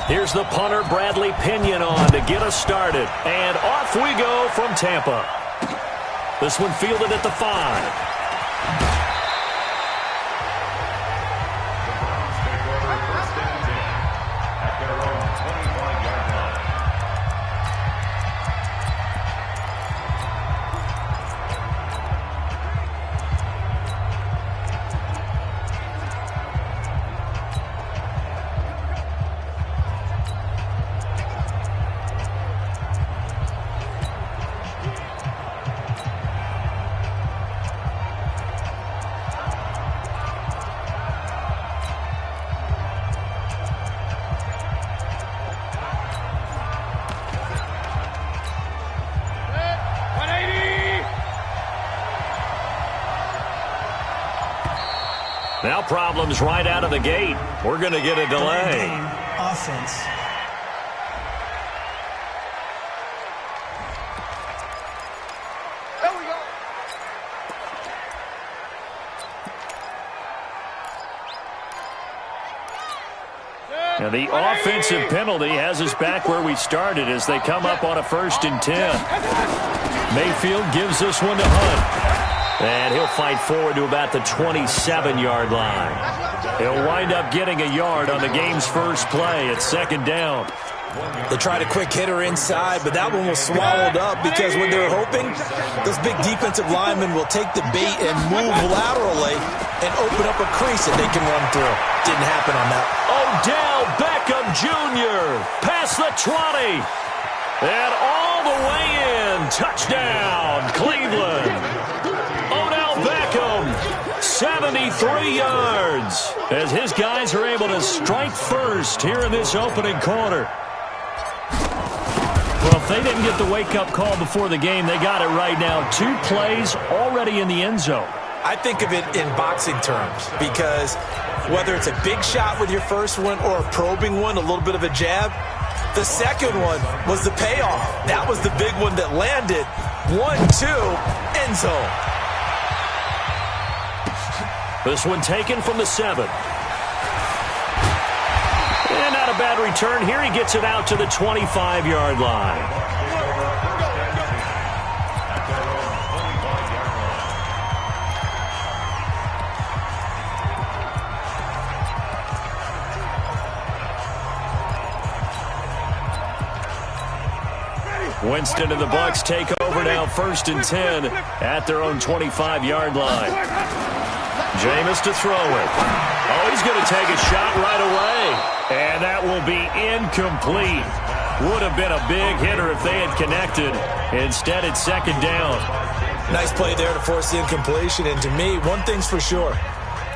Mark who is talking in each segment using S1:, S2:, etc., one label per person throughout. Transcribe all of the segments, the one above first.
S1: Here's the punter, Bradley Pinion, on to get us started. And off we go from Tampa. This one fielded at the 5. Now problems right out of the gate. We're going to get a delay.
S2: Offense.
S3: There we go.
S1: Now the offensive penalty has us back where we started as they come up on a 1st and 10. Mayfield gives this one to Hunt. And he'll fight forward to about the 27-yard line. He'll wind up getting a yard on the game's first play at 2nd down.
S4: They tried a quick hitter inside, but that one was swallowed up because what they're hoping, those big defensive linemen will take the bait and move laterally and open up a crease that they can run through. Didn't happen on that.
S1: Odell Beckham Jr. past the 20. And all the way in. Touchdown, Cleveland. Odell Beckham, 73 yards, as his guys are able to strike first here in this opening quarter. Well, if they didn't get the wake-up call before the game, they got it right now. 2 plays already in the end zone.
S4: I think of it in boxing terms because whether it's a big shot with your first one or a probing one, a little bit of a jab, the second one was the payoff. That was the big one that landed. 1-2, end zone.
S1: This one taken from the 7. And not a bad return here. He gets it out to the 25-yard line. Winston and the Bucs take over now 1st and 10 at their own 25-yard line. Jameis to throw it. Oh, he's going to take a shot right away. And that will be incomplete. Would have been a big hitter if they had connected. Instead, it's 2nd down.
S4: Nice play there to force the incompletion. And to me, one thing's for sure.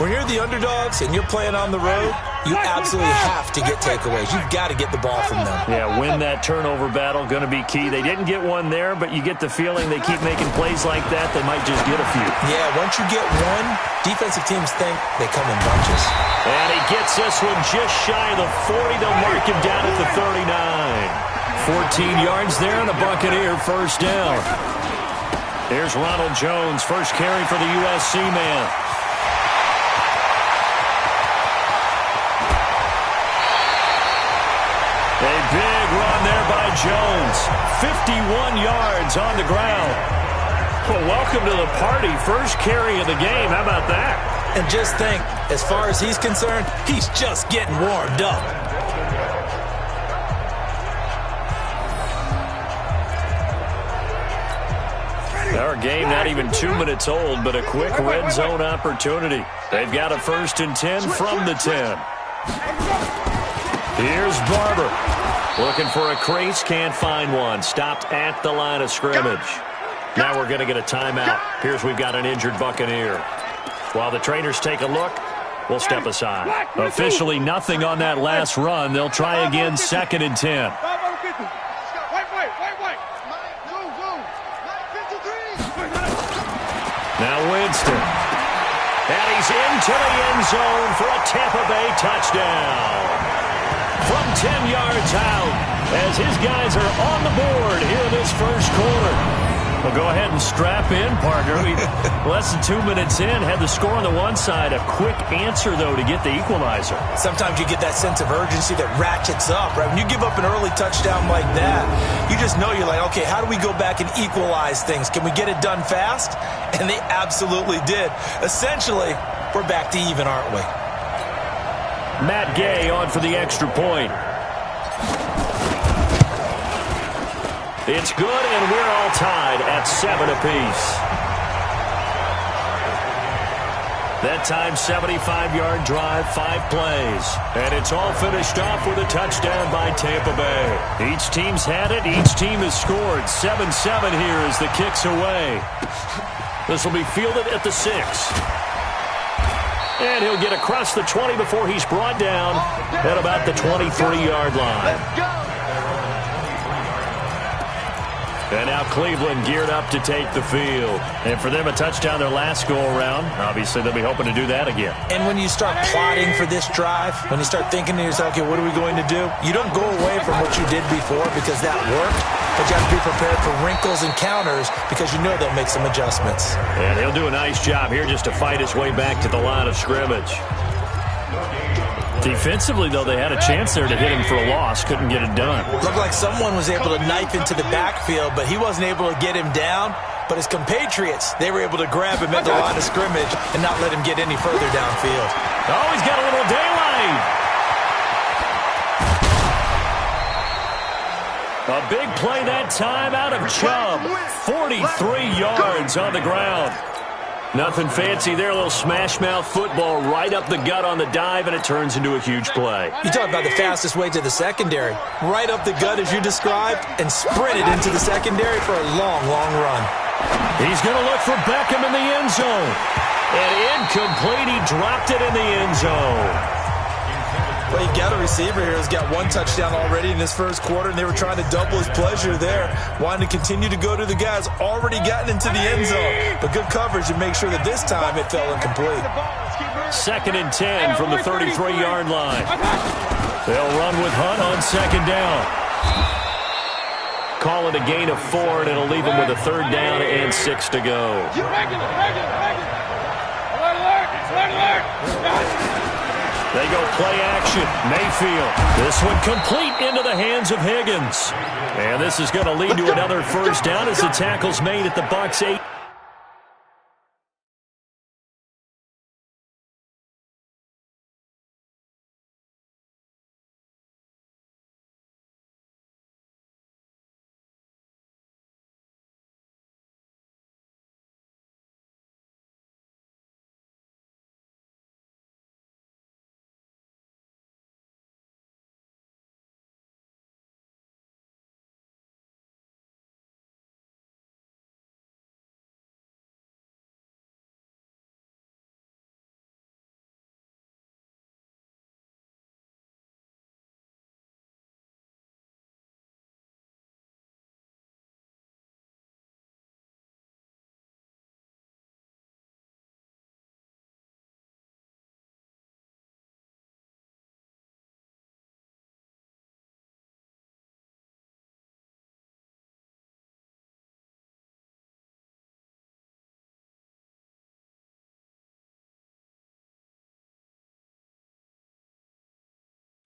S4: When you're the underdogs and you're playing on the road, you absolutely have to get takeaways. You've got to get the ball from them.
S1: Yeah, win that turnover battle, going to be key. They didn't get one there, but you get the feeling they keep making plays like that, they might just get a few.
S4: Yeah, once you get one, defensive teams think they come in bunches.
S1: And he gets this one just shy of the 40. They'll mark him down at the 39. 14 yards there, and a Buccaneer 1st down. Here's Ronald Jones, first carry for the USC man. A big run there by Jones. 51 yards on the ground. Well, welcome to the party. First carry of the game. How about that?
S4: And just think, as far as he's concerned, he's just getting warmed up.
S1: Our game not even 2 minutes old, but a quick red zone opportunity. They've got a 1st and 10 from the 10. Here's Barber. Looking for a crease, can't find one. Stopped at the line of scrimmage. Now we're going to get a timeout. Here's we've got an injured Buccaneer. While the trainers take a look, we'll step aside. Officially nothing on that last run. They'll try again, 2nd and 10. Now Winston. And he's into the end zone for a Tampa Bay touchdown. From 10 yards out, as his guys are on the board here in this first quarter. Well, go ahead and strap in, partner. We less than 2 minutes in, had the score on the one side. A quick answer, though, to get the equalizer.
S4: Sometimes you get that sense of urgency that ratchets up, right? When you give up an early touchdown like that, you just know you're like, okay, how do we go back and equalize things? Can we get it done fast? And they absolutely did. Essentially, we're back to even, aren't we?
S1: Matt Gay on for the extra point. It's good, and we're all tied at 7 apiece. That time, 75-yard drive, 5 plays. And it's all finished off with a touchdown by Tampa Bay. Each team's had it. Each team has scored. 7-7 here as the kick's away. This will be fielded at the 6. And he'll get across the 20 before he's brought down at about the 23-yard line. And now Cleveland geared up to take the field. And for them, a touchdown their last go-around. Obviously, they'll be hoping to do that again.
S4: And when you start plotting for this drive, when you start thinking to yourself, okay, what are we going to do? You don't go away from what you did before because that worked. But you have to be prepared for wrinkles and counters because you know they'll make some adjustments.
S1: And he'll do a nice job here just to fight his way back to the line of scrimmage. Defensively, though, they had a chance there to hit him for a loss. Couldn't get it done.
S4: Looked like someone was able to knife into the backfield, but he wasn't able to get him down. But his compatriots, they were able to grab him at the line of scrimmage and not let him get any further downfield.
S1: Oh, he's got a little daylight. A big play that time out of Chubb. 43 yards on the ground. Nothing fancy there, a little smash-mouth football right up the gut on the dive, and it turns into a huge play.
S4: You talk about the fastest way to the secondary. Right up the gut, as you described, and sprinted into the secondary for a long, long run.
S1: He's going to look for Beckham in the end zone. And incomplete, he dropped it in the end zone.
S4: Well, you got a receiver here who's got 1 touchdown already in this first quarter, and they were trying to double his pleasure there, wanting to continue to go to the guys already gotten into the end zone. But good coverage to make sure that this time it fell incomplete.
S1: 2nd and 10 from the 33-yard line. They'll run with Hunt on 2nd down. Call it a gain of 4, and it'll leave him with a 3rd down and 6 to go. They go play action. Mayfield. This one complete into the hands of Higgins. And this is going to lead to another 1st down as the tackle's made at the Bucs 8.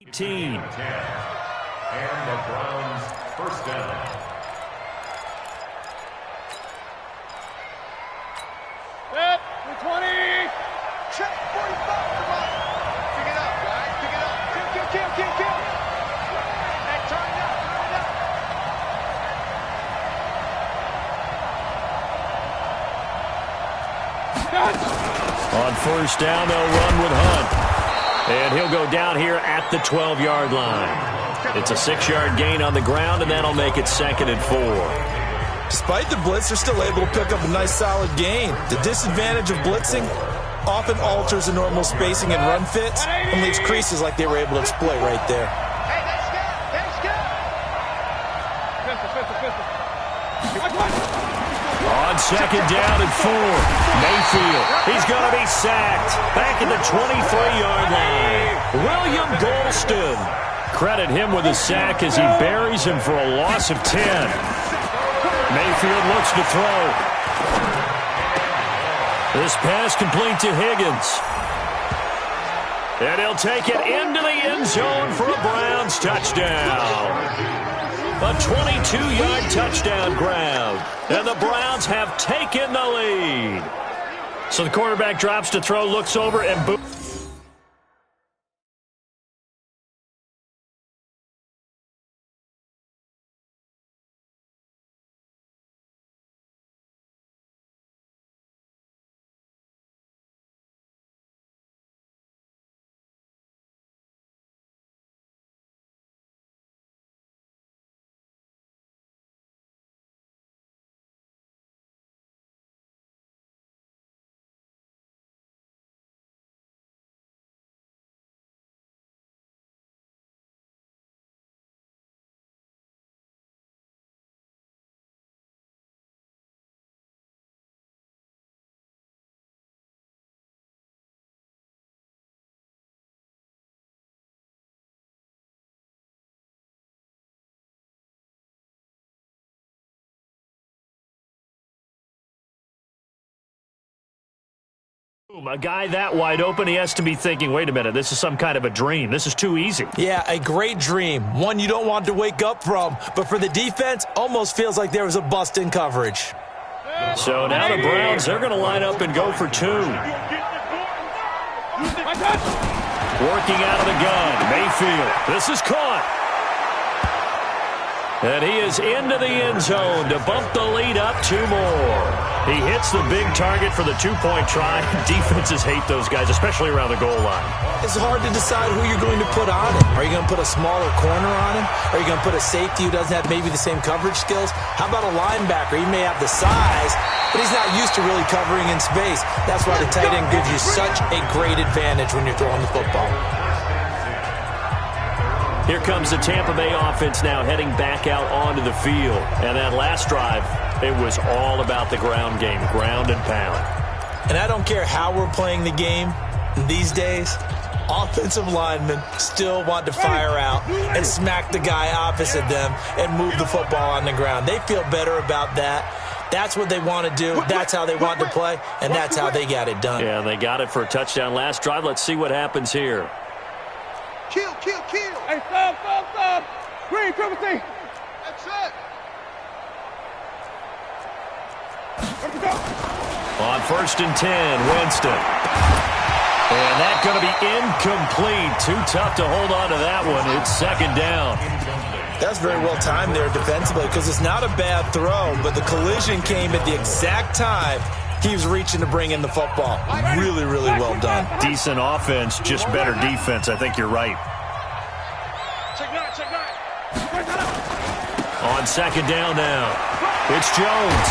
S1: And the Browns 1st down.
S2: Set, 20. Check 45. Come on. Pick it up, guys. Pick it up. Kill. Hey, turn it up.
S1: On 1st down, they'll run with Hunt. And he'll go down here at the 12-yard line. It's a 6-yard gain on the ground, and that'll make it 2nd and 4.
S4: Despite the blitz, they're still able to pick up a nice, solid gain. The disadvantage of blitzing often alters the normal spacing and run fits and leaves creases like they were able to exploit right there.
S2: Hey, that's good.
S1: On 2nd down and 4, Mayfield. He's going to be sacked back at the 23-yard line. William Golston. Credit him with a sack as he buries him for a loss of 10. Mayfield looks to throw. This pass complete to Higgins. And he'll take it into the end zone for a Browns touchdown. A 22-yard touchdown grab. And the Browns have taken the lead. So the quarterback drops to throw, looks over, and boom. A guy that wide open, he has to be thinking, wait a minute, this is some kind of a dream. This is too easy.
S4: Yeah, a great dream. One you don't want to wake up from. But for the defense, almost feels like there was a bust in coverage.
S1: So now the Browns, they're going to line up and go for two. Working out of the gun, Mayfield. This is caught. And he is into the end zone to bump the lead up two more. He hits the big target for the two-point try. Defenses hate those guys, especially around the goal line.
S4: It's hard to decide who you're going to put on him. Are you going to put a smaller corner on him? Are you going to put a safety who doesn't have maybe the same coverage skills? How about a linebacker? He may have the size, but he's not used to really covering in space. That's why the tight end gives you such a great advantage when you're throwing the football.
S1: Here comes the Tampa Bay offense now heading back out onto the field. And that last drive, it was all about the ground game, ground and pound.
S4: And I don't care how we're playing the game these days, offensive linemen still want to fire out and smack the guy opposite them and move the football on the ground. They feel better about that. That's what they want to do. That's how they want to play, and that's how they got it done.
S1: Yeah, they got it for a touchdown last drive. Let's see what happens here.
S2: Kill. Hey, stop. Green, privacy. That's it.
S1: On 1st and 10, Winston. And that's going to be incomplete. Too tough to hold on to that one. It's second down.
S4: That's very well timed there defensively because it's not a bad throw, but the collision came at the exact time he was reaching to bring in the football. Really, really well done.
S1: Decent offense, just better defense. I think you're right. On second down now, it's Jones.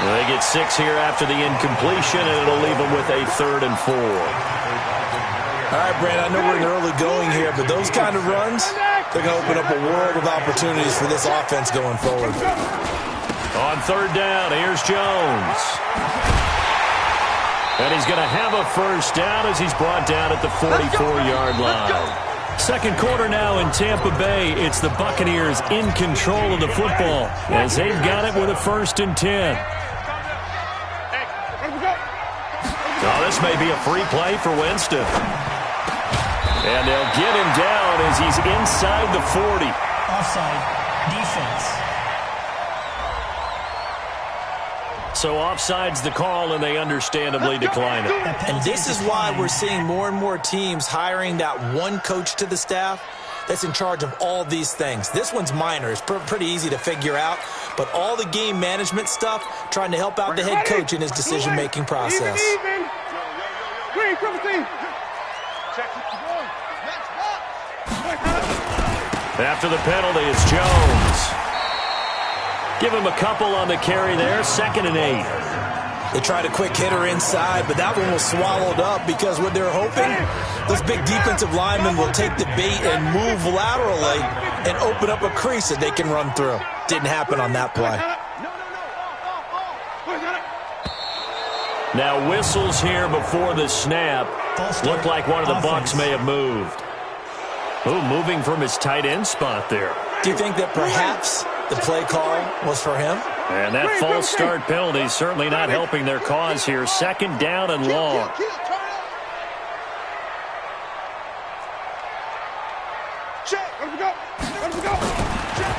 S1: They get 6 here after the incompletion, and it'll leave them with a 3rd and 4.
S4: All right, Brand, I know we're in early going here, but those kind of runs, they're going to open up a world of opportunities for this offense going forward.
S1: On 3rd down, here's Jones. And he's going to have a first down as he's brought down at the 44-yard line. Second quarter now in Tampa Bay. It's the Buccaneers in control of the football as they've got it with a 1st and 10. Oh, this may be a free play for Winston. And they'll get him down as he's inside the 40.
S3: Offside defense.
S1: So offside's the call, and they understandably decline it.
S4: And this is why we're seeing more and more teams hiring that one coach to the staff that's in charge of all these things. This one's minor. It's pretty easy to figure out. But all the game management stuff, trying to help out the head coach in his decision-making process.
S1: After the penalty, it's Jones. Give him a couple on the carry there, 2nd and 8.
S4: They tried a quick hitter inside, but that one was swallowed up because what they're hoping, those big defensive linemen will take the bait and move laterally and open up a crease that they can run through. Didn't happen on that play.
S1: Now whistles here before the snap. Looked like one of the Bucs may have moved. Ooh, moving from his tight end spot there.
S4: Do you think that perhaps the play call was for him.
S1: And that false start penalty is certainly not helping their cause here. 2nd down and long.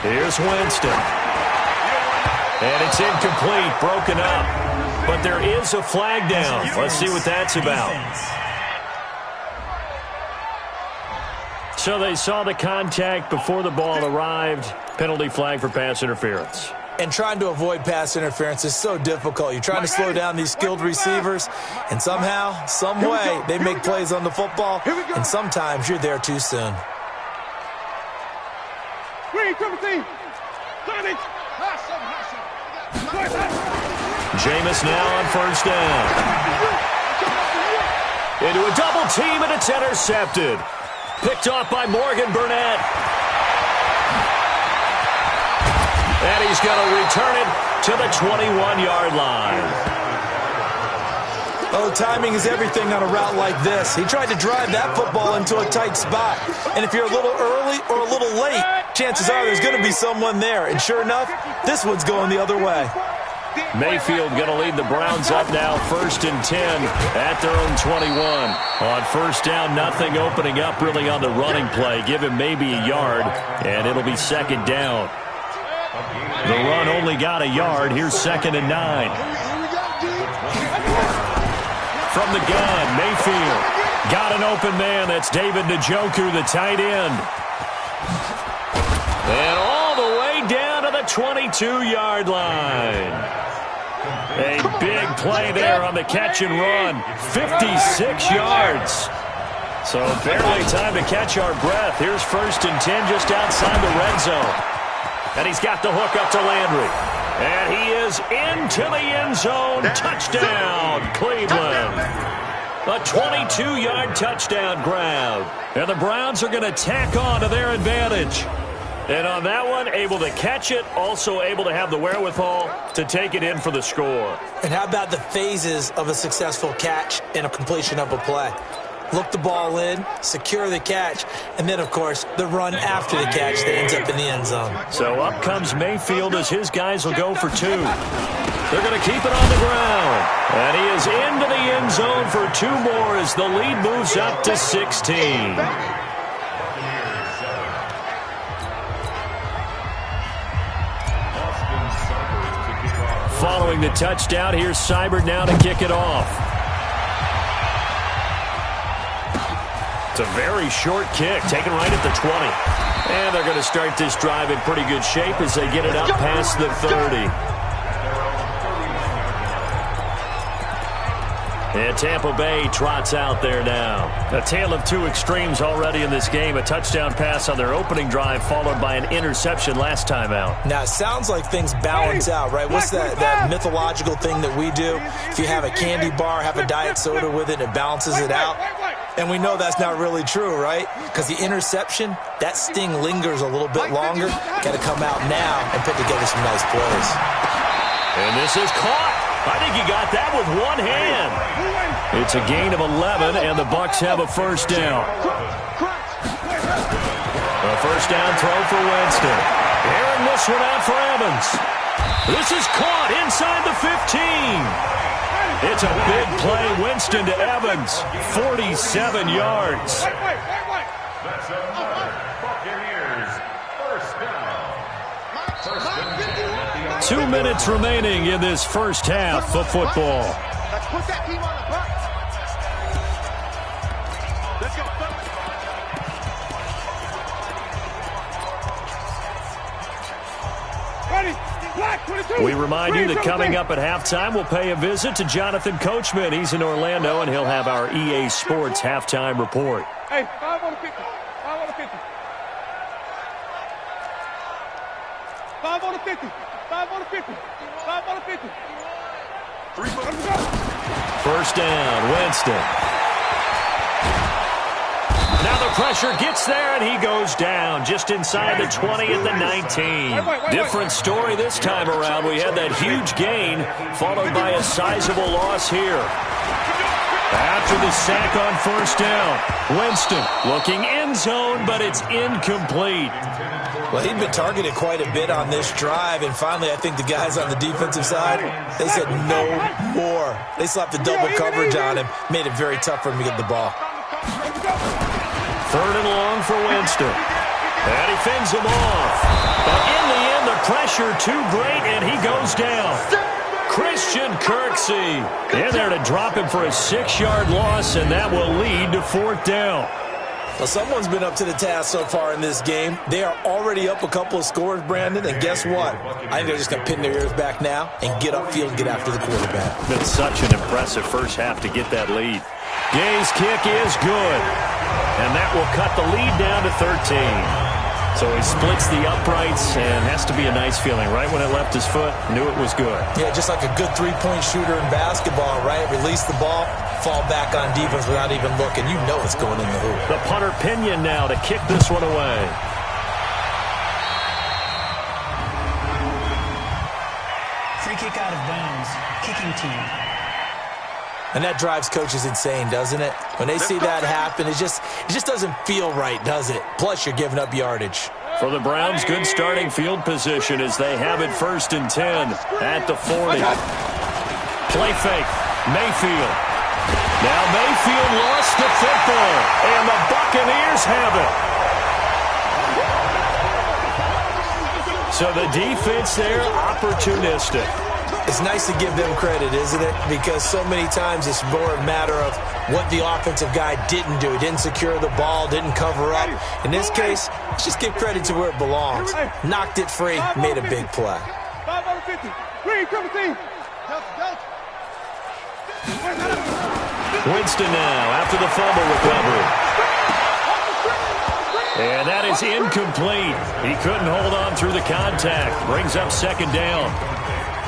S1: Here's Winston. And it's incomplete, broken up. But there is a flag down. Let's see what that's about. So they saw the contact before the ball arrived. Penalty flag for pass interference.
S4: And trying to avoid pass interference is so difficult. You're trying to slow down these skilled receivers, and somehow, some way, they make plays on the football, and sometimes you're there too soon.
S1: Jameis now on 1st down. Into a double team, and it's intercepted. Picked off by Morgan Burnett. And he's going to return it to the 21-yard line.
S4: Oh, timing is everything on a route like this. He tried to drive that football into a tight spot. And if you're a little early or a little late, chances are there's going to be someone there. And sure enough, this one's going the other way.
S1: Mayfield going to lead the Browns up now, 1st and 10 at their own 21. On 1st down, nothing opening up really on the running play. Give him maybe a yard, and it'll be 2nd down. The run only got a yard. Here's 2nd and 9. From the gun, Mayfield got an open man. That's David Njoku, the tight end. And all the way down to the 22-yard line. A big play there on the catch and run. 56 yards. So barely time to catch our breath. Here's 1st and 10 just outside the red zone. And he's got the hook up to Landry. And he is into the end zone. Touchdown, Cleveland. A 22-yard touchdown grab. And the Browns are going to tack on to their advantage. And on that one, able to catch it, also able to have the wherewithal to take it in for the score.
S4: And how about the phases of a successful catch and a completion of a play? Look the ball in, secure the catch, and then, of course, the run after the catch that ends up in the end zone.
S1: So up comes Mayfield as his guys will go for 2. They're going to keep it on the ground. And he is into the end zone for 2 more as the lead moves up to 16. Following the touchdown, here's Seibert now to kick it off. It's a very short kick, taken right at the 20. And they're going to start this drive in pretty good shape as they get it up past the 30. And Tampa Bay trots out there now. A tale of 2 extremes already in this game. A touchdown pass on their opening drive followed by an interception last time out.
S4: Now, it sounds like things balance out, right? What's that mythological thing that we do? If you have a candy bar, have a diet soda with it, it balances it out. And we know that's not really true, right? Because the interception, that sting lingers a little bit longer. Got to come out now and put together some nice plays.
S1: And this is caught. I think he got that with one hand. It's a gain of 11, and the Bucs have a 1st down. A 1st down throw for Winston. Airing this one out for Evans. This is caught inside the 15. It's a big play, Winston to Evans. 47 yards.
S5: That's Buccaneers. 1st down.
S1: 2 minutes remaining in this first half of football.
S2: Let's put that team on the bus. Let's go. Ready. Black 22.
S1: We remind you that coming up at halftime, we'll pay a visit to Jonathan Coachman. He's in Orlando, and he'll have our EA Sports halftime report.
S2: Hey, 5 on the 50. 5 on the 50. 5 on the 50. 5 on the 50. 5 on the 50. 3 for the go.
S1: 1st down, Winston. Now the pressure gets there, and he goes down just inside the 20 at the 19. Different story this time around. We had that huge gain, followed by a sizable loss here. At after the sack on first down. Winston looking end zone, but it's incomplete.
S4: Well, he'd been targeted quite a bit on this drive, and finally I think the guys on the defensive side, they said no more. They slapped the double coverage on him, made it very tough for him to get the ball.
S1: 3rd and long for Winston. And he fends him off. But in the end, the pressure too great, and he goes down. Christian Kirksey in there to drop him for a 6-yard loss, and that will lead to 4th down.
S4: Well, someone's been up to the task so far in this game. They are already up a couple of scores, Brandon, and guess what? I think they're just going to pin their ears back now and get upfield and get after the quarterback.
S1: Been such an impressive first half to get that lead. Gay's kick is good, and that will cut the lead down to 13. So he splits the uprights, and has to be a nice feeling. Right when it left his foot, knew it was good.
S4: Yeah, just like a good three-point shooter in basketball, right? Release the ball, fall back on defense without even looking. You know it's going in the hoop.
S1: The punter Pinion now to kick this one away.
S3: Free kick out of bounds. Kicking team.
S4: And that drives coaches insane, doesn't it? When they see that happen, it just doesn't feel right, does it? Plus, you're giving up yardage.
S1: For the Browns, good starting field position as they have it 1st and 10 at the 40. Play fake. Mayfield. Now Mayfield lost the football, and the Buccaneers have it. So the defense there, opportunistic.
S4: It's nice to give them credit, isn't it? Because so many times it's more a matter of what the offensive guy didn't do. He didn't secure the ball, didn't cover up. In this case, let's just give credit to where it belongs. Knocked it free, made a big play.
S2: 5 over 50. Green, triple team.
S1: Winston now after the fumble recovery. And that is incomplete. He couldn't hold on through the contact. Brings up 2nd down.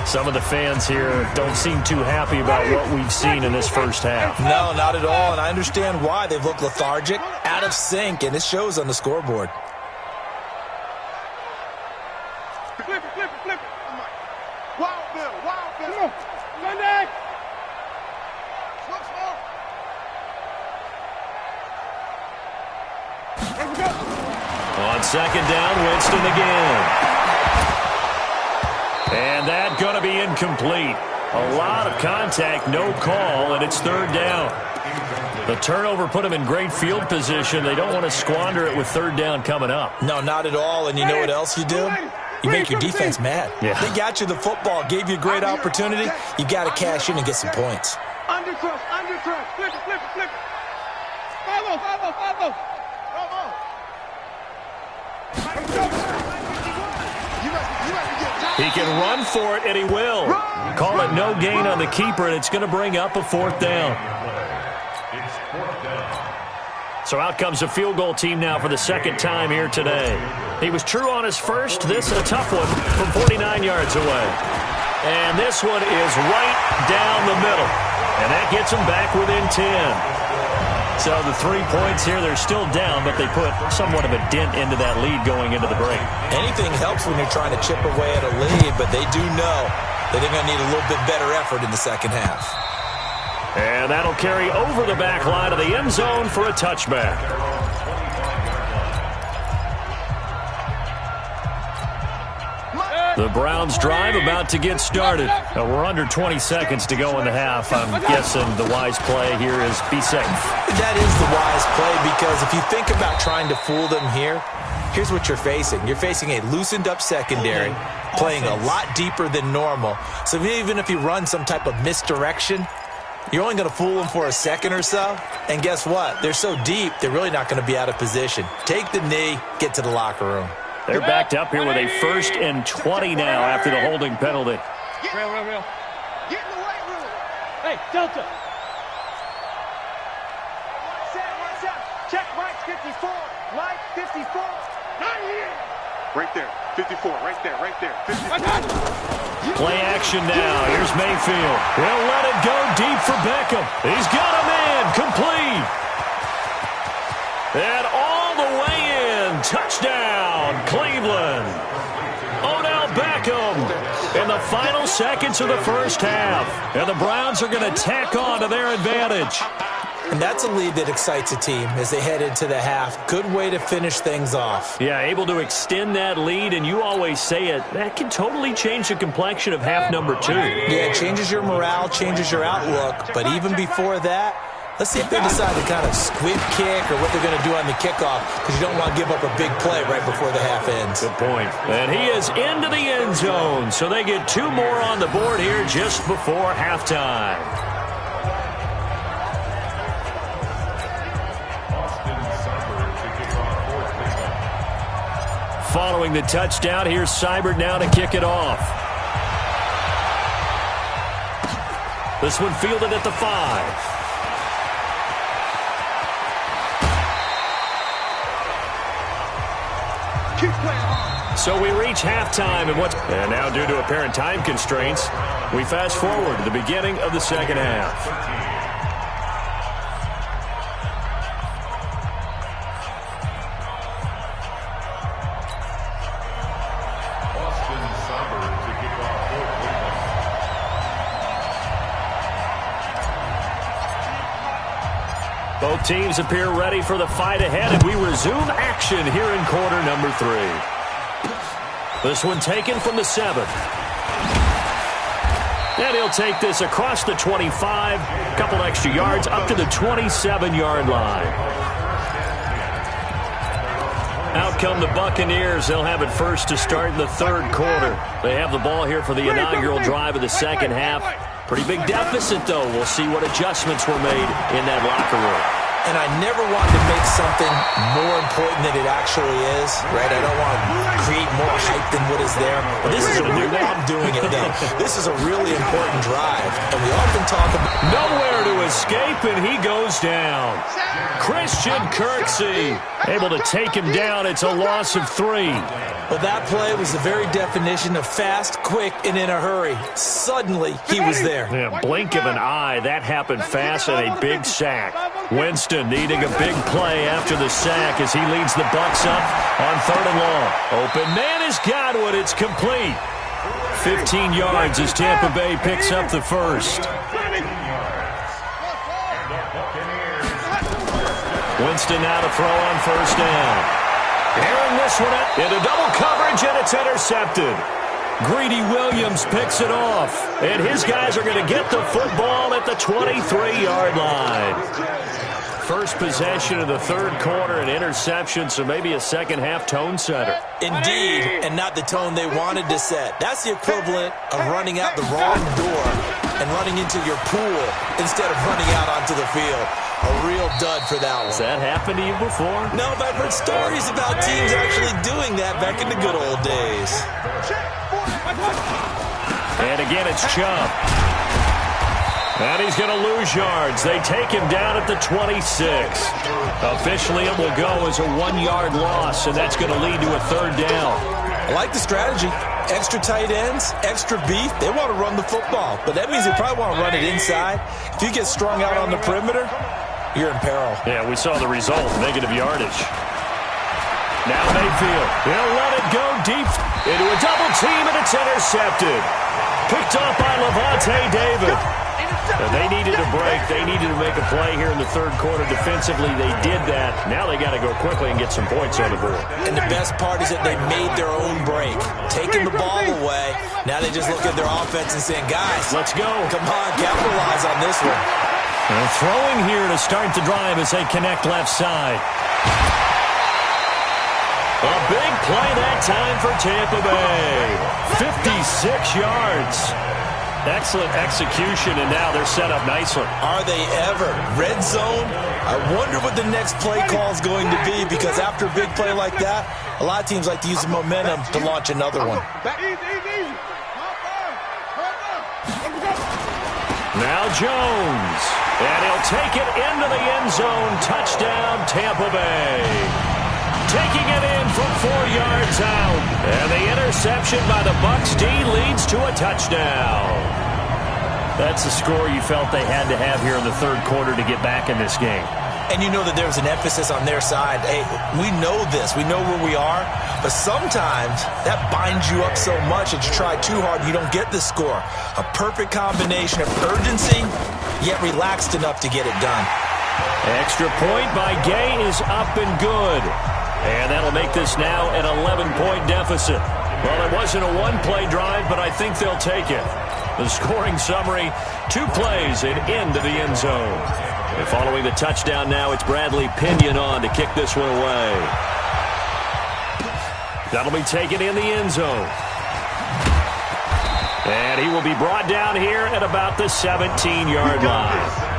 S1: Some of the fans here don't seem too happy about what we've seen in this first half.
S4: No, not at all, and I understand why. They've looked lethargic, out of sync, and it shows on the scoreboard.
S2: Flip it. Wild Bill. Sunday.
S1: On 2nd down, Winston again. And that going to be incomplete. A lot of contact, no call, and it's 3rd down. The turnover put them in great field position. They don't want to squander it with 3rd down coming up.
S4: No, not at all, and you know what else you do? You make your defense mad.
S1: Yeah.
S4: They got you the football, gave you a great opportunity. You got to cash in and get some points.
S2: Under trust. Flip it. 5-0.
S1: He can run for it, and he will. Call it no gain on the keeper, and it's going to bring up a 4th down. So out comes a field goal team now for the 2nd time here today. He was true on his first. This a tough one from 49 yards away. And this one is right down the middle. And that gets him back within 10. So the 3 points here, they're still down, but they put somewhat of a dent into that lead going into the break.
S4: Anything helps when you're trying to chip away at a lead, but they do know that they're going to need a little bit better effort in the 2nd half.
S1: And that'll carry over the back line of the end zone for a touchback. The Browns drive about to get started. We're under 20 seconds to go in the half. I'm guessing the wise play here is be safe.
S4: That is the wise play, because if you think about trying to fool them here, here's what you're facing. You're facing a loosened up secondary, playing a lot deeper than normal. So even if you run some type of misdirection, you're only going to fool them for a second or so. And guess what? They're so deep, they're really not going to be out of position. Take the knee, get to the locker room.
S1: They're backed up here with a 1st and 20 now after the holding penalty.
S2: Real. Get in the weight room. Hey, Delta. Watch out. Check Mike 54. Mike 54. Not here. Right there. 54. Right there. 54.
S1: Play action now. Here's Mayfield. He'll let it go deep for Beckham. He's got a man. Complete. And all the way in. Touchdown, Cleveland. Odell Beckham in the final seconds of the first half. And the Browns are going to tack on to their advantage.
S4: And that's a lead that excites a team as they head into the half. Good way to finish things off.
S1: Yeah, able to extend that lead, and you always say it, that can totally change the complexion of half number 2.
S4: Yeah, it changes your morale, changes your outlook. But even before that, let's see if they decide to kind of squib kick or what they're going to do on the kickoff, because you don't want to give up a big play right before the half ends.
S1: Good point. And he is into the end zone, so they get 2 more on the board here just before halftime. Following the touchdown, here's Seibert now to kick it off. This one fielded at the 5. So we reach halftime, and now due to apparent time constraints, we fast forward to the beginning of the second half. Both teams appear ready for the fight ahead, and we resume action here in quarter number 3. This one taken from the 7. And he'll take this across the 25, a couple extra yards, up to the 27-yard line. Out come the Buccaneers. They'll have it first to start in the third quarter. They have the ball here for the inaugural drive of the second half. Pretty big deficit, though. We'll see what adjustments were made in that locker room.
S4: And I never wanted to make something more important than it actually is, right? I don't want to create more hype than what is there. But this is a real, I'm doing it, though. This is a really important drive. And we often talk about...
S1: Nowhere to escape, and he goes down. Christian Kirksey able to take him down. It's a loss of 3.
S4: Well, that play was the very definition of fast, quick, and in a hurry. Suddenly, he was there.
S1: Yeah, blink of an eye. That happened fast, and a big sack. Winston needing a big play after the sack as he leads the Bucs up on 3rd and long. Open man has got one. It's complete. 15 yards as Tampa Bay picks up the first. Winston now to throw on 1st down. Airing this one up into double coverage, and it's intercepted. Greedy Williams picks it off, and his guys are going to get the football at the 23-yard line. First possession of the third quarter, an interception, so maybe a second-half tone setter.
S4: Indeed, and not the tone they wanted to set. That's the equivalent of running out the wrong door and running into your pool instead of running out onto the field. A real dud for that one.
S1: Has that happened to you before?
S4: No, but I've heard stories about teams actually doing that back in the good old days.
S1: And again, it's Chubb. And he's going to lose yards. They take him down at the 26. Officially, it will go as a 1-yard loss, and that's going to lead to a 3rd down.
S4: I like the strategy. Extra tight ends, extra beef. They want to run the football, but that means they probably want to run it inside. If you get strung out on the perimeter, you're in peril.
S1: Yeah, we saw the result, negative yardage. Now Mayfield, he'll let it go deep into a double team, and it's intercepted. Picked up by Levante David. And they needed a break. They needed to make a play here in the third quarter. Defensively, they did that. Now they got to go quickly and get some points on the board.
S4: And the best part is that they made their own break. Taking the ball away. Now they just look at their offense and saying, guys,
S1: let's go.
S4: Come on, capitalize on this one.
S1: And throwing here to start the drive as they connect left side. A big play that time for Tampa Bay. 56 yards. Excellent execution, and now they're set up nicely.
S4: Are they ever? Red zone? I wonder what the next play call is going to be, because after a big play like that, a lot of teams like to use the momentum to launch another one.
S1: Now Jones, and he'll take it into the end zone. Touchdown, Tampa Bay. Taking it in from 4 yards out. And the interception by the Bucs D leads to a touchdown. That's the score you felt they had to have here in the third quarter to get back in this game.
S4: And you know that there's an emphasis on their side. Hey, we know this. We know where we are. But sometimes that binds you up so much that you try too hard and you don't get the score. A perfect combination of urgency, yet relaxed enough to get it done.
S1: Extra point by Gay is up and good. And that'll make this now an 11-point deficit. Well, it wasn't a one-play drive, but I think they'll take it. The scoring summary, 2 plays and into the end zone. And following the touchdown now, it's Bradley Pinion on to kick this one away. That'll be taken in the end zone. And he will be brought down here at about the 17-yard line.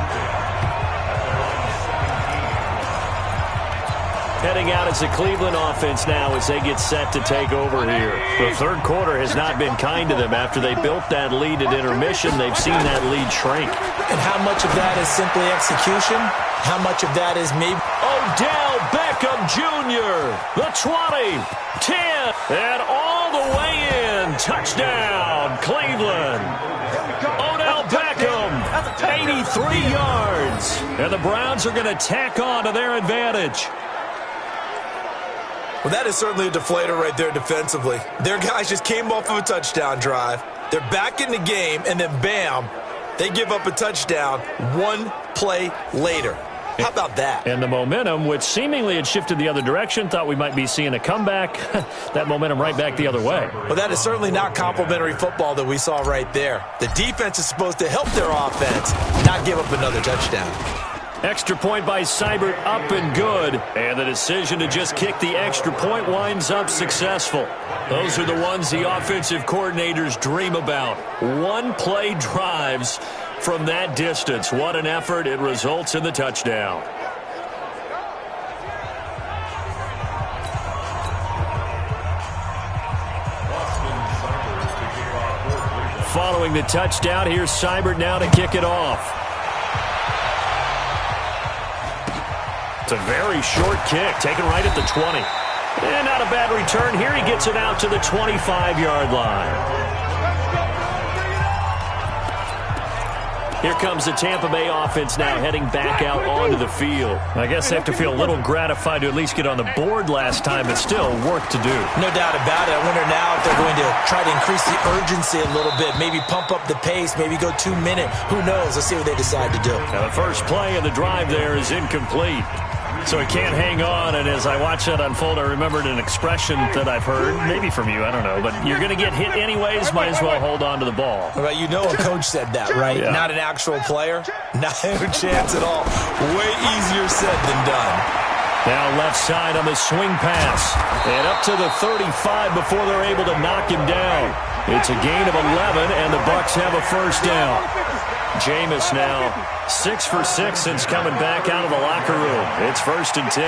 S1: Heading out as the Cleveland offense now as they get set to take over here. The third quarter has not been kind to them. After they built that lead at intermission, they've seen that lead shrink.
S4: And how much of that is simply execution? How much of that is maybe...
S1: Odell Beckham Jr., the 20, 10, and all the way in. Touchdown, Cleveland. Odell Beckham, 83 yards. And the Browns are going to tack on to their advantage.
S4: Well, that is certainly a deflator right there defensively. Their guys just came off of a touchdown drive. They're back in the game, and then bam, they give up a touchdown 1 play later. How about that?
S1: And the momentum, which seemingly had shifted the other direction, thought we might be seeing a comeback. That momentum right back the other way.
S4: Well, that is certainly not complimentary football that we saw right there. The defense is supposed to help their offense, not give up another touchdown.
S1: Extra point by Seibert, up and good. And the decision to just kick the extra point winds up successful. Those are the ones the offensive coordinators dream about. 1-play drives from that distance. What an effort. It results in the touchdown. Following the touchdown, here's Seibert now to kick it off. It's a very short kick, taken right at the 20. And not a bad return. Here he gets it out to the 25-yard line. Here comes the Tampa Bay offense now heading back out onto the field. I guess they have to feel a little gratified to at least get on the board last time, but still work to do.
S4: No doubt about it. I wonder now if they're going to try to increase the urgency a little bit, maybe pump up the pace, maybe go 2-minute. Who knows? Let's see what they decide to do.
S1: Now the first play of the drive there is incomplete. So he can't hang on, and as I watch that unfold, I remembered an expression that I've heard, maybe from you, I don't know, but you're going to get hit anyways, might as well hold on to the ball.
S4: Well, you know a coach said that, right?
S1: Yeah.
S4: Not an actual player? Not a chance at all. Way easier said than done.
S1: Now left side on the swing pass, and up to the 35 before they're able to knock him down. It's a gain of 11, and the Bucs have a first down. Jameis now 6 for 6 since coming back out of the locker room. It's 1st and 10.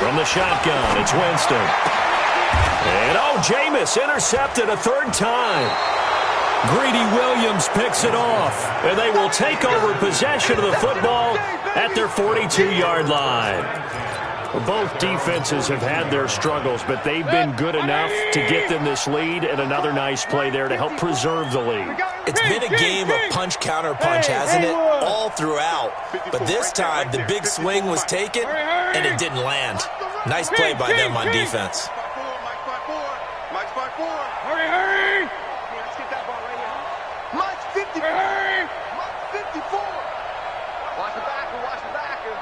S1: From the shotgun, it's Winston. And Jameis intercepted a 3rd time. Greedy Williams picks it off, and they will take over possession of the football at their 42-yard line. Both defenses have had their struggles, but they've been good enough to get them this lead, and another nice play there to help preserve the lead.
S4: It's been a game of punch-counter-punch, hasn't it? All throughout. But this time, the big swing was taken, and it didn't land. Nice play by them on defense.
S2: Mike's 5-4. Hurry! Let's get that ball right here. Mike's 54. Mike's 54. Watch the backer.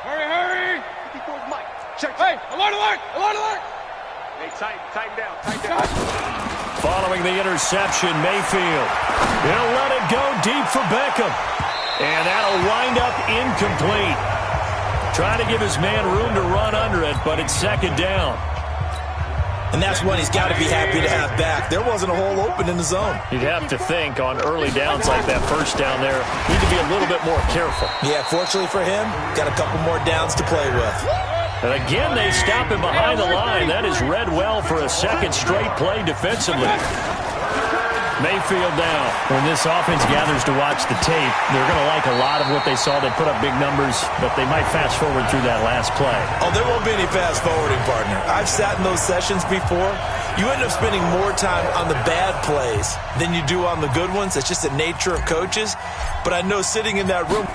S2: Hurry! 54's Mike. Check. Hey, alert! Hey, tighten down.
S1: Following the interception, Mayfield. He'll let it go deep for Beckham. And that'll wind up incomplete. Trying to give his man room to run under it, but it's 2nd down.
S4: And that's one he's got to be happy to have back. There wasn't a hole open in the zone.
S1: You'd have to think on early downs like that first down there, need to be a little bit more careful.
S4: Yeah, fortunately for him, got a couple more downs to play with.
S1: And again, they stop him behind the line. That is read well for a 2nd straight play defensively. Mayfield now. When this offense gathers to watch the tape, they're going to like a lot of what they saw. They put up big numbers, but they might fast forward through that last play.
S4: Oh, there won't be any fast forwarding, partner. I've sat in those sessions before. You end up spending more time on the bad plays than you do on the good ones. It's just the nature of coaches. But I know sitting in that room.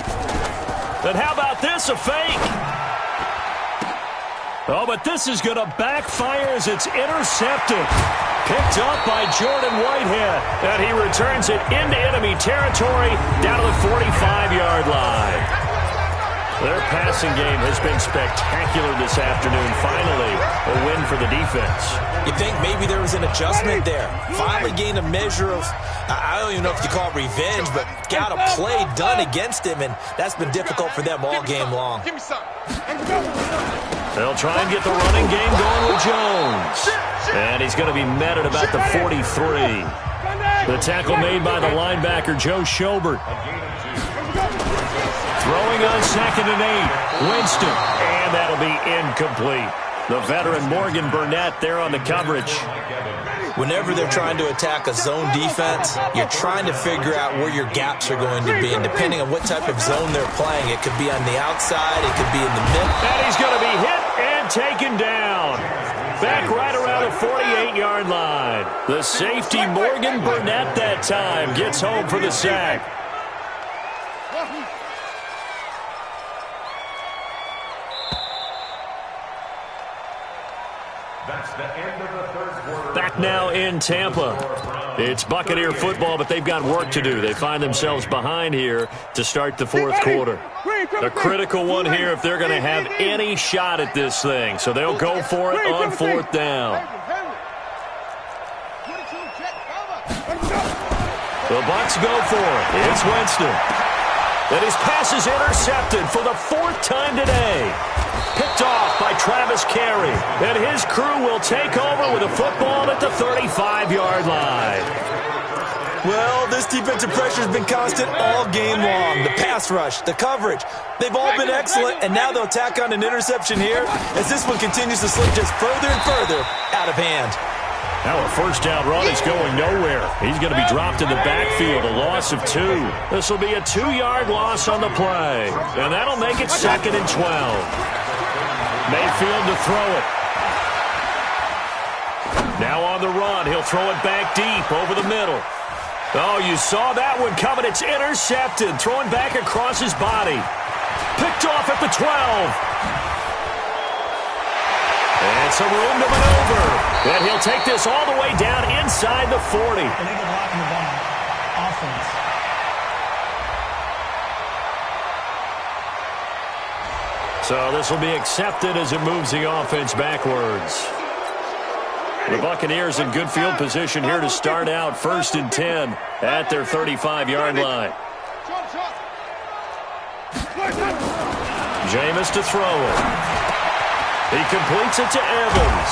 S1: But how about this, a fake? Oh, but this is going to backfire as it's intercepted. Picked up by Jordan Whitehead. And he returns it into enemy territory down to the 45-yard line. Their passing game has been spectacular this afternoon. Finally, a win for the defense.
S4: You think maybe there was an adjustment there. Finally gained a measure of, I don't even know if you call it revenge, but got a play done against him, and that's been difficult for them all game long.
S2: Give me some.
S1: They'll try and get the running game going with Jones. And he's going to be met at about the 43. The tackle made by the linebacker, Joe Schobert. Throwing on 2nd and 8. Winston. And that'll be incomplete. The veteran Morgan Burnett there on the coverage.
S4: Whenever they're trying to attack a zone defense, you're trying to figure out where your gaps are going to be. And depending on what type of zone they're playing, it could be on the outside, it could be in the middle.
S1: And he's going to be hit and taken down. Back right around the 48-yard line. The safety, Morgan Burnett, that time gets home for the sack.
S5: That's the end of the third quarter.
S1: Back now in Tampa. It's Buccaneer football, but they've got work to do. They find themselves behind here to start the fourth quarter. A critical one here if they're going to have any shot at this thing. So they'll go for it on 4th down. The Bucs go for it. It's Winston. And his pass is intercepted for the 4th time today. Picked off by Travis Carey. And his crew will take over with a football at the 35-yard line.
S4: Well, this defensive pressure has been constant all game long. The pass rush, the coverage, they've all been excellent, and now they'll tack on an interception here as this one continues to slip just further and further out of hand.
S1: Now a first down run is going nowhere. He's going to be dropped in the backfield, a loss of 2. This will be a 2-yard loss on the play, and that'll make it 2nd and 12. Mayfield to throw it. Now on the run, he'll throw it back deep over the middle. Oh, you saw that one coming. It's intercepted, throwing back across his body. Picked off at the 12. And some room to maneuver. And he'll take this all the way down inside the 40.
S3: Illegal block in the back. Offense.
S1: So this will be accepted as it moves the offense backwards. The Buccaneers in good field position here to start out 1st and 10 at their 35-yard line. Jameis to throw it. He completes it to Evans.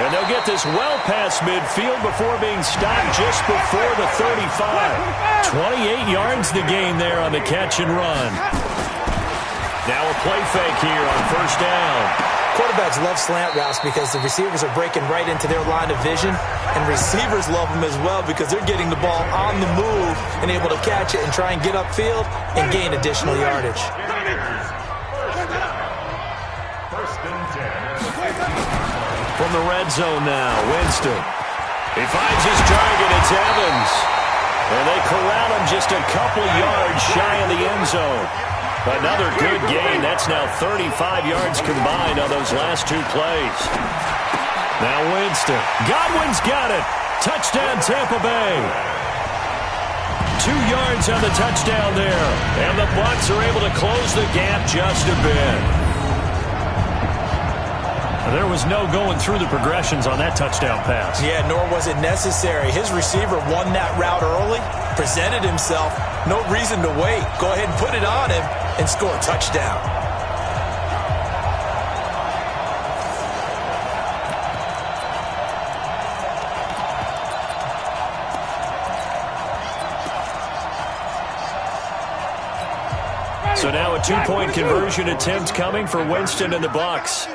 S1: And they'll get this well past midfield before being stopped just before the 35. 28 yards to gain there on the catch and run. Now a play fake here on 1st down.
S4: Quarterbacks love slant routes because the receivers are breaking right into their line of vision, and receivers love them as well because they're getting the ball on the move and able to catch it and try and get upfield and gain additional yardage.
S1: From the red zone now, Winston. He finds his target. It's Evans. And they corral him just a couple yards shy of the end zone. Another good gain. That's now 35 yards combined on those last 2 plays. Now Winston. Godwin's got it. Touchdown, Tampa Bay. 2 yards on the touchdown there. And the Bucs are able to close the gap just a bit. There was no going through the progressions on that touchdown pass.
S4: Yeah, nor was it necessary. His receiver won that route early, presented himself. No reason to wait. Go ahead and put it on him and score a touchdown.
S1: So now a 2-point conversion attempt coming for Winston and the Bucs.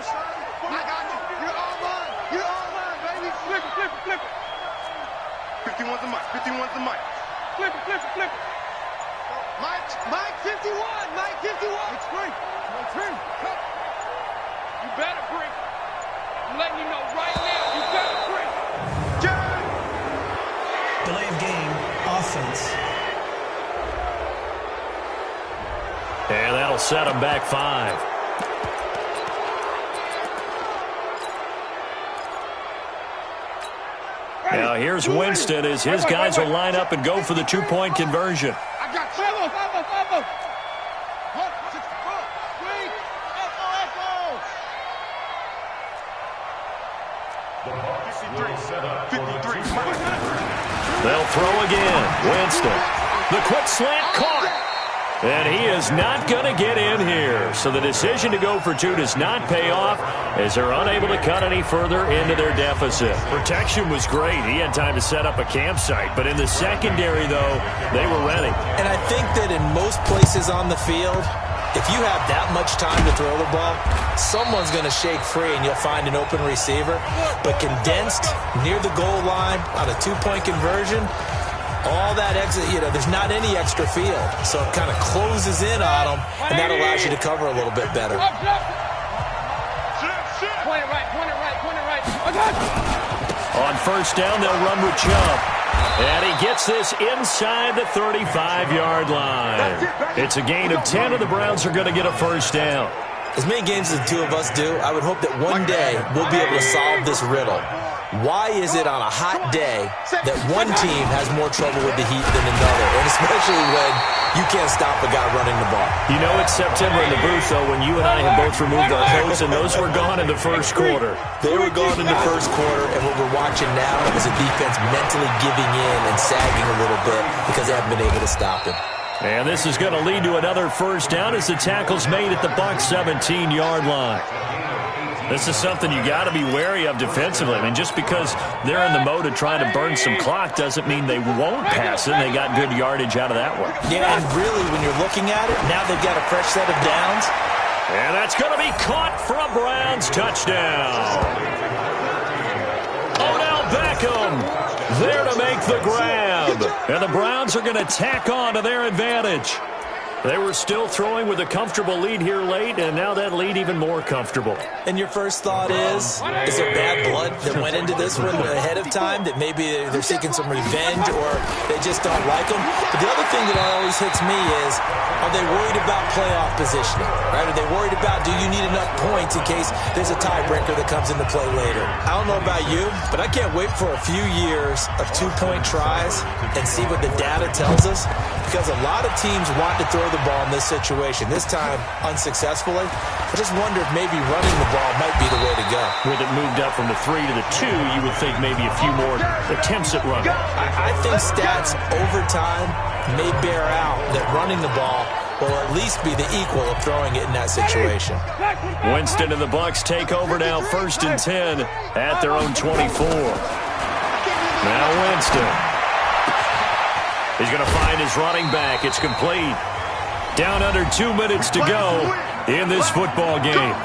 S2: 51's the mic. 51's the mic. Flip it, flip it, flip it. Mike 51. Mike 51. It's free. It's free. You better bring. I'm letting you know right now. You better bring.
S3: Delay of game. Offense.
S1: And that'll set them back 5. Now here's Winston as his guys will line up and go for the two-point conversion.
S2: I got you.
S1: They'll throw again. Winston. The quick slant caught. And he is not going to get in here. So the decision to go for two does not pay off as they're unable to cut any further into their deficit. Protection was great. He had time to set up a campsite. But in the secondary, though, they were ready.
S4: And I think that in most places on the field, if you have that much time to throw the ball, someone's going to shake free and you'll find an open receiver. But condensed near the goal line on a two-point conversion, all that exit, there's not any extra field. So it kind of closes in on them, and that allows you to cover a little bit better.
S2: Point it right.
S1: On first down, they'll run with Chubb. And he gets this inside the 35-yard line. It's a gain of 10, and the Browns are going to get a first down.
S4: As many games as the two of us do, I would hope that one day we'll be able to solve this riddle. Why is it on a hot day that one team has more trouble with the heat than another, and especially when you can't stop a guy running the ball?
S1: You know it's September in the booth, though, when you and I have both removed our coats, and those were gone in the first quarter.
S4: They were gone in the first quarter, and what we're watching now is a defense mentally giving in and sagging a little bit because they haven't been able to stop him.
S1: And this is going to lead to another first down as the tackle's made at the Bucs 17-yard line. This is something you got to be wary of defensively. I mean, just because they're in the mode of trying to burn some clock doesn't mean they won't pass it. They got good yardage out of that one.
S4: Yeah, and really, when you're looking at it, now they've got a fresh set of downs.
S1: And that's going to be caught for a Browns touchdown. Odell Beckham there to make the grab. And the Browns are going to tack on to their advantage. They were still throwing with a comfortable lead here late, and now that lead even more comfortable.
S4: And your first thought is there bad blood that went into this one ahead of time, that maybe they're seeking some revenge or they just don't like them? But the other thing that always hits me is, are they worried about playoff positioning? Right? Are they worried about, do you need enough points in case there's a tiebreaker that comes into play later? I don't know about you, but I can't wait for a few years of two-point tries and see what the data tells us, because a lot of teams want to throw the ball in this situation. This time, unsuccessfully. I just wonder if maybe running the ball might be the way to go.
S1: With it moved up from the 3 to the 2, you would think maybe a few more attempts at running.
S4: I think stats over time may bear out that running the ball will at least be the equal of throwing it in that situation.
S1: Winston and the Bucs take over now, 1st and 10 at their own 24. Now Winston. He's going to find his running back. It's complete. Down under 2 minutes to go in this football game.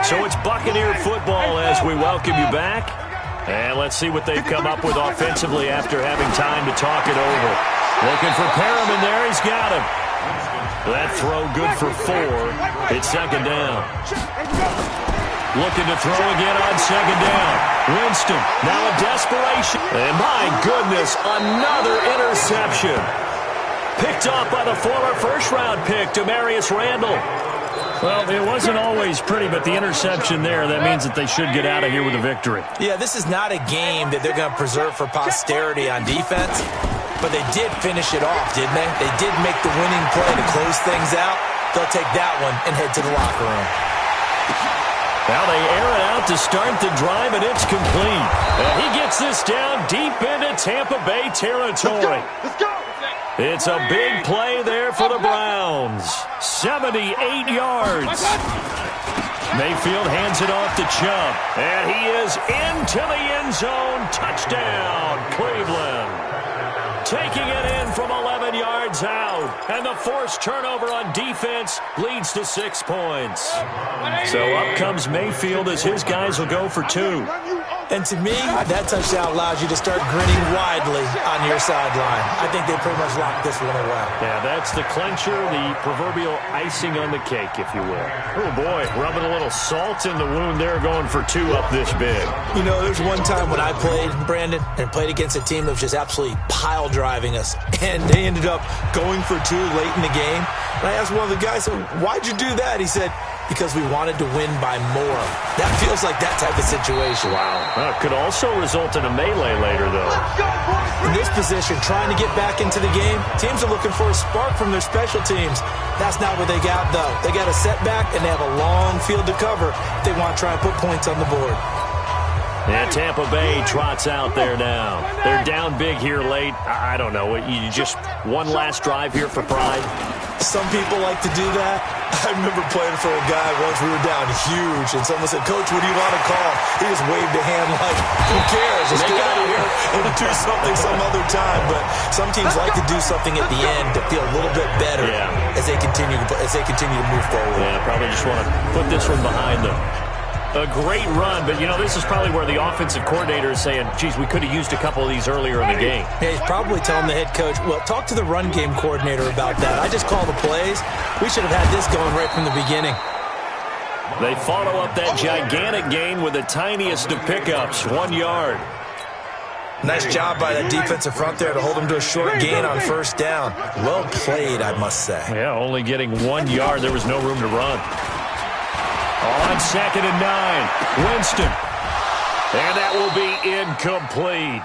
S1: So it's Buccaneer football as we welcome you back. And let's see what they've come up with offensively after having time to talk it over. Looking for Perriman there. He's got him. That throw good for 4. It's 2nd down. Looking to throw again on 2nd down. Winston, now a desperation. And my goodness, another interception. Picked off by the former first-round pick, Demarius Randall. Well, it wasn't always pretty, but the interception there, that means that they should get out of here with a victory.
S4: Yeah, this is not a game that they're going to preserve for posterity on defense, but they did finish it off, didn't they? They did make the winning play to close things out. They'll take that one and head to the locker room.
S1: Now they air it out to start the drive, and it's complete. And he gets this down deep into Tampa Bay territory.
S2: Let's go.
S1: It's a big play there for the Browns. 78 yards. Mayfield hands it off to Chubb. And he is into the end zone. Touchdown, Cleveland. Taking it in from 11 yards out. And the forced turnover on defense leads to 6 points. So up comes Mayfield as his guys will go for 2.
S4: And to me, that touchdown allows you to start grinning widely on your sideline. I think they pretty much locked this one away.
S1: Yeah, that's the clincher, the proverbial icing on the cake, if you will. Oh, boy, rubbing a little salt in the wound there, going for 2 up this big.
S4: You know, there's one time when I played, Brandon, and played against a team that was just absolutely pile driving us, and they ended up going for 2 late in the game. And I asked one of the guys, why'd you do that? He said, because we wanted to win by more. That feels like that type of situation.
S1: Wow. Could also result in a melee later, though.
S4: In this position, trying to get back into the game, teams are looking for a spark from their special teams. That's not what they got, though. They got a setback, and they have a long field to cover if they want to try and put points on the board.
S1: And Tampa Bay trots out there now. They're down big here late. I don't know. You just one last drive here for pride?
S4: Some people like to do that. I remember playing for a guy once. We were down huge, and someone said, "Coach, what do you want to call?" He just waved a hand like, "Who cares? Let's get out of here and do something some other time." But some teams like to do something at the end to feel a little bit better as they continue to move forward.
S1: Yeah, probably just want to put this one behind them. A great run, but, this is probably where the offensive coordinator is saying, geez, we could have used a couple of these earlier in the game.
S4: Yeah, he's probably telling the head coach, well, talk to the run game coordinator about that. I just call the plays. We should have had this going right from the beginning.
S1: They follow up that gigantic gain with the tiniest of pickups, 1 yard.
S4: Nice job by that defensive front there to hold him to a short gain on first down. Well played, I must say.
S1: Yeah, only getting 1 yard. There was no room to run. On 2nd and 9, Winston. And that will be incomplete.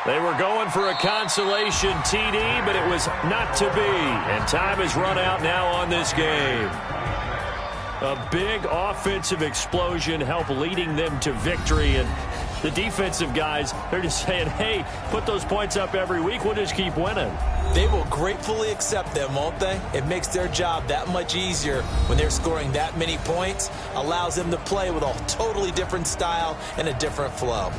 S1: They were going for a consolation TD, but it was not to be. And time has run out now on this game. A big offensive explosion helped leading them to victory. And the defensive guys, they're just saying, hey, put those points up every week. We'll just keep winning.
S4: They will gratefully accept them, won't they? It makes their job that much easier when they're scoring that many points. Allows them to play with a totally different style and a different flow.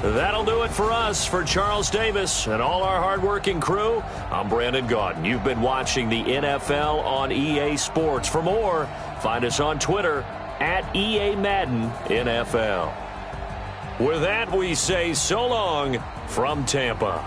S1: That'll do it for us. For Charles Davis and all our hardworking crew, I'm Brandon Gaudin. You've been watching the NFL on EA Sports. For more, find us on Twitter at EA Madden NFL. With that, we say so long from Tampa.